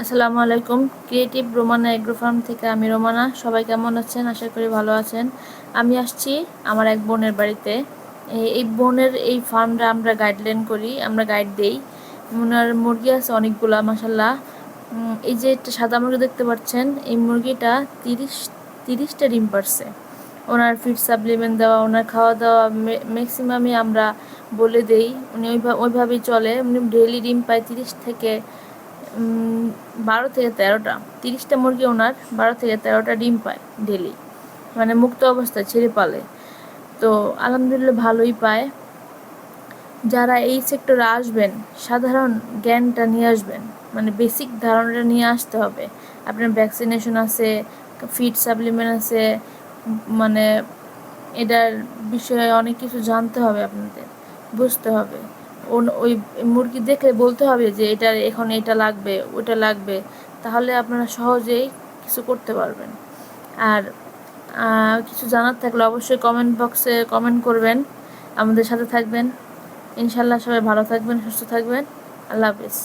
আসসালামু আলাইকুম। Creative Romana agro farm থেকে আমি রোমানা। সবাই কেমন আছেন? আশা করি ভালো আছেন। আমি আসছি আমার এক বোনের বাড়িতে। এই বোনের এই ফার্মটা আমরা গাইডলাইন করি, আমরা গাইড দেই। ওনার মুরগি আছে অনেকগুলা মাশাল্লাহ। এই যে একটা সাদা মুরগি দেখতে পাচ্ছেন, এই মুরগিটা 30টা ডিম পারছে। ওনার ফিড সাপ্লিমেন্ট দেওয়া, ওনার খাওয়া দাওয়া ম্যাক্সিমামই আমরা বলে দেই। উনি ওইভাবেই চলে। উনি ডেইলি ডিম পায় 12 থেকে 13টা। 30টা মুরগি ওনার 12 থেকে 13টা ডিম পায় ডেলি, মানে মুক্ত অবস্থায় ছেড়ে পালে। তো আলহামদুলিল্লাহ ভালোই পায়। যারা এই সেক্টরে আসবেন, সাধারণ জ্ঞানটা নিয়ে আসবেন, মানে বেসিক ধারণাটা নিয়ে আসতে হবে। আপনার ভ্যাকসিনেশন আছে, ফিড সাপ্লিমেন্ট আছে, মানে এটার বিষয়ে অনেক কিছু জানতে হবে, আপনাদের বুঝতে হবে। ওই মুরগি দেখলে বলতে হবে যে এখন এটা লাগবে, ওটা লাগবে, তাহলে আপনারা সহজেই কিছু করতে পারবেন। আর কিছু জানার থাকলে অবশ্যই কমেন্ট বক্সে কমেন্ট করবেন, আমাদের সাথে থাকবেন। ইনশাল্লাহ সবাই ভালো থাকবেন, সুস্থ থাকবেন। আল্লাহ হাফিজ।